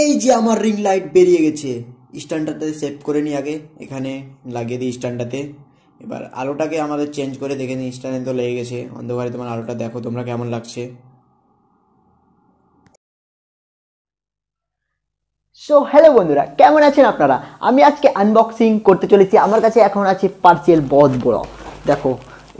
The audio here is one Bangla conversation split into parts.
এই যে আমার রিং লাইট বেরিয়ে গেছে। স্ট্যান্ডটাতে সেভ করে নিই আগে, এখানে লাগিয়ে দিই স্ট্যান্ডটাতে। এবার আলোটাকে আমাদের চেঞ্জ করে দেখে নিই, স্ট্যান্ডে তো লেগে গেছে অন্ধকারে। তোমার আলোটা দেখো তোমরা কেমন লাগছে। সো হ্যালো বন্ধুরা, কেমন আছেন আপনারা? আমি আজকে আনবক্সিং করতে চলেছি। আমার কাছে এখন আছে পার্সেল বহুত বড়। দেখো,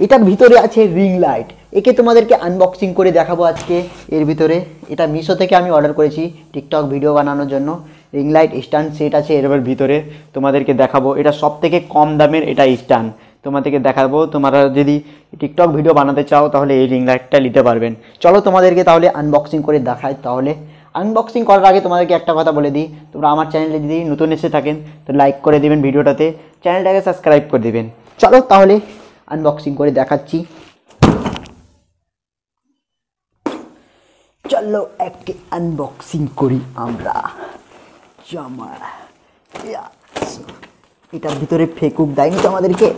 এটার ভিতরে আছে রিং লাইট। একে তোমাদেরকে আনবক্সিং করে দেখাবো আজকে। এর ভিতরে এটা মিশো থেকে আমি অর্ডার করেছি টিকটক ভিডিও বানানোর জন্য। রিং লাইট স্ট্যান্ড সেট আছে এর ভিতরে, তোমাদেরকে দেখাবো। এটা সব থেকে কম দামের এটা স্ট্যান্ড তোমাদেরকে দেখাবো। তোমরা যদি টিকটক ভিডিও বানাতে চাও তাহলে এই রিং লাইটটা নিতে পারবেন। চলো তোমাদেরকে তাহলে আনবক্সিং করে দেখাই। তাহলে আনবক্সিং করার আগে তোমাদেরকে একটা কথা বলে দিই, তোমরা আমার চ্যানেলে যদি নতুন এসে থাকেন তো লাইক করে দিবেন ভিডিওটাতে, চ্যানেলটাকে সাবস্ক্রাইব করে দিবেন। চলো তাহলে আনবক্সিং করে দেখাচ্ছি। চলো একে আনবক্সিং করি আমরা। জামা এটার ভিতরে ফেকুক দেয়নি তো আমাদেরকে।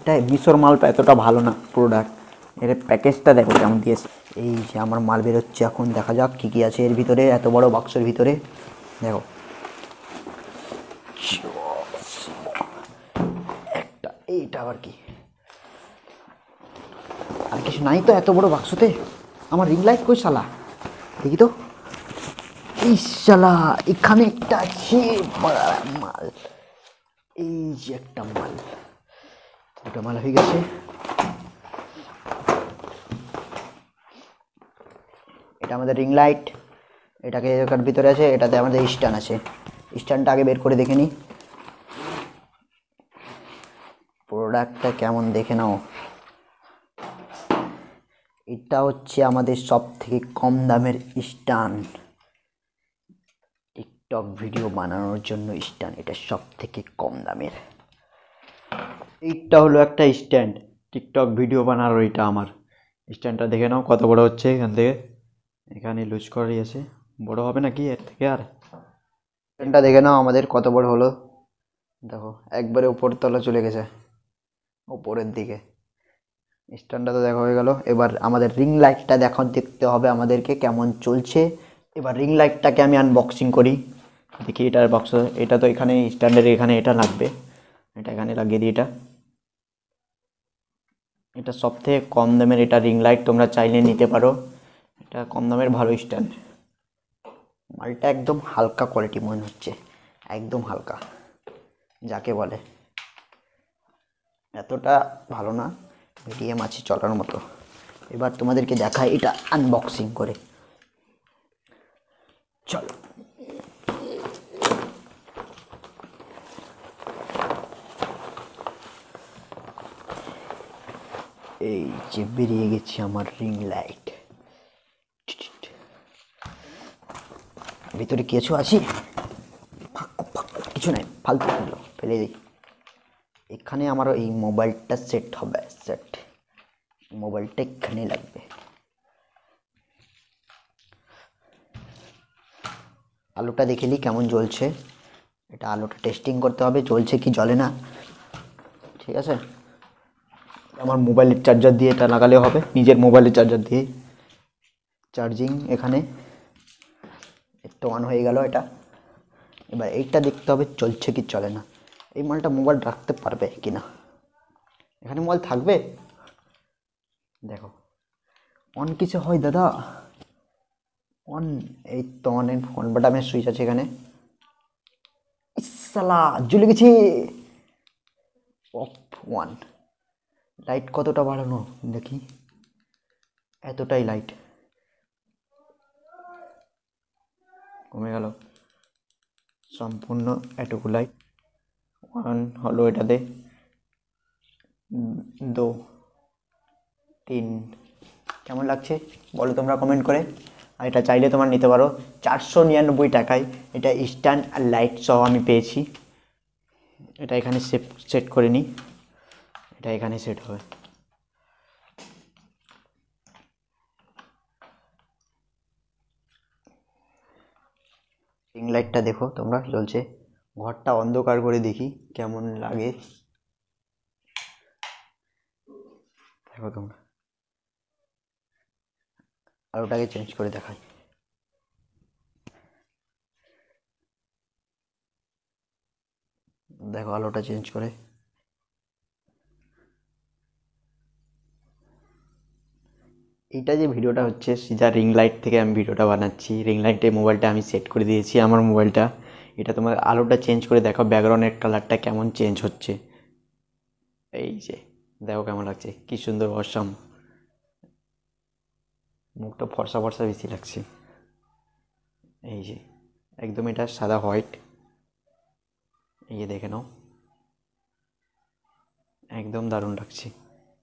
এটা মিশোর মাল এতটা ভালো না প্রোডাক্ট। এর প্যাকেজটা দেখো কেমন দিয়েছে। এই যে আমার মাল বেরোচ্ছে, এখন দেখা যাক কী কী আছে এর ভিতরে, এত বড় বাক্সের ভিতরে। দেখো একটা, এইটা আবার কি? আর কিছু নাই তো এত বড় বাক্সতে? আমার রিং লাইট কই শালা? দেখি তো। এই শালা, এখানে একটা আছে মাল। এই যে একটা মাল, দুটো মাল হয়ে গেছে। এটা আমাদের রিং লাইট, এটাকে এটার ভিতরে আছে। এটাতে আমাদের স্ট্যান্ড আছে। স্ট্যান্ডটা আগে বের করে দেখে নিই প্রোডাক্টটা কেমন, দেখে নাও। এটা হচ্ছে আমাদের সব থেকে কম দামের স্ট্যান্ড, টিকটক ভিডিও বানানোর জন্য স্ট্যান্ড। এটা সব থেকে কম দামের। এইটা হলো একটা স্ট্যান্ড টিকটক ভিডিও বানানোর। এটা আমার স্ট্যান্ডটা দেখে নাও কত বড় হচ্ছে। এখান থেকে এখানে লুজ করাই আছে, বড় হবে নাকি এর থেকে আর? স্ট্যান্ডটা দেখে নাও আমাদের কত বড় হলো। দেখো একবারে উপর তলা চলে গেছে, উপরের দিকে। স্ট্যান্ডটা তো দেখা হয়ে গেল। এবার আমাদের রিং লাইটটা দেখতে হবে আমাদেরকে কেমন চলছে। এবার রিং লাইটটাকে আমি আনবক্সিং করি, দেখি এটার বক্স। এটা তো এখানে স্ট্যান্ডের এখানে এটা লাগবে, এটা এখানে লাগিয়ে দিই। এটা সব থেকে কম দামের এটা রিং লাইট, তোমরা চাইলে নিতে পারো। এটা কম দামের ভালো স্ট্যান্ড। মালটা একদম হালকা কোয়ালিটি মনে হচ্ছে, একদম হালকা যাকে বলে। এতটা ভালো না, মিডিয়াম আছে চলার মতো। এবার তোমাদেরকে দেখাই এটা আনবক্সিং করে। চলো, এই যে বেরিয়ে গেছে আমার রিং লাইট। ভিতরে কিছু আছে? কিছু নাই, ফালতু ফেলে দিই। এখানে আমার এই মোবাইলটা সেট হবে, সেট। মোবাইলটা এখানে লাগবে। আলোটা দেখে নিই কেমন জ্বলছে। এটা আলোটা টেস্টিং করতে হবে জ্বলছে কি জ্বলে না। ঠিক আছে, আমার মোবাইলের চার্জার দিয়ে এটা লাগালে হবে, নিজের মোবাইলের চার্জার দিয়ে। চার্জিং এখানে একটু অন হয়ে গেল এটা। এবার এইটা দেখতে হবে চলছে কি চলে না। এই মালটা মোবাইল রাখতে পারবে কি না, এখানে মোবাইল থাকবে। দেখো অন কিসে হয় দাদা? অন, এই তো অনের ফোন বাটনের সুইচ আছে এখানে। ইসালা জ্বলে গেছে। Of one. লাইট কতটা বাড়ানো দেখি, এতটাই লাইট কমে গেল সম্পূর্ণ। এটুকু লাইট ওয়ান হলো এটাতে। দো, তিন। কেমন লাগছে বলো তোমরা কমেন্ট করে। আর এটা চাইলে তোমরা নিতে পারো 499 টাকায়। এটা স্ট্যান্ড আর লাইট সহ আমি পেয়েছি। এটা এখানে সেট করে নিই, এটা এখানে সেট হবে। রিং লাইটটা দেখো তোমরা জ্বলছে। ঘরটা অন্ধকার করে দেখি কেমন লাগে। দেখো তোমরা, আলোটাকে চেঞ্জ করে দেখাই। দেখো আলোটা চেঞ্জ করে। এইটা যে ভিডিওটা হচ্ছে সিধা রিং লাইট থেকে আমি ভিডিওটা বানাচ্ছি। রিং লাইটে মোবাইলটা আমি সেট করে দিয়েছি, আমার মোবাইলটা। এটা তোমার আলোটা চেঞ্জ করে দেখো ব্যাকগ্রাউন্ডের কালারটা কেমন চেঞ্জ হচ্ছে। এই যে দেখো কেমন লাগছে, কি সুন্দর অসাম। মুখটা ফর্সা ফর্সা বেশি লাগছে। এই যে একদম এটা সাদা হোয়াইট। এই যে দেখে নাও, একদম দারুণ লাগছে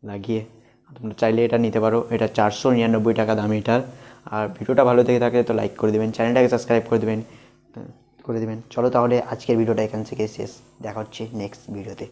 লাগিয়ে। তোমরা চাইলে এটা নিতে পারো, এটা 499 টাকা দাম এটার। আর ভিডিওটা ভালো থেকে থাকে তো লাইক করে দেবেন, চ্যানেলটাকে সাবস্ক্রাইব করে দেবেন। চলো তাহলে আজকের ভিডিওটা এখান থেকে শেষ, দেখা হচ্ছে নেক্সট ভিডিওতে।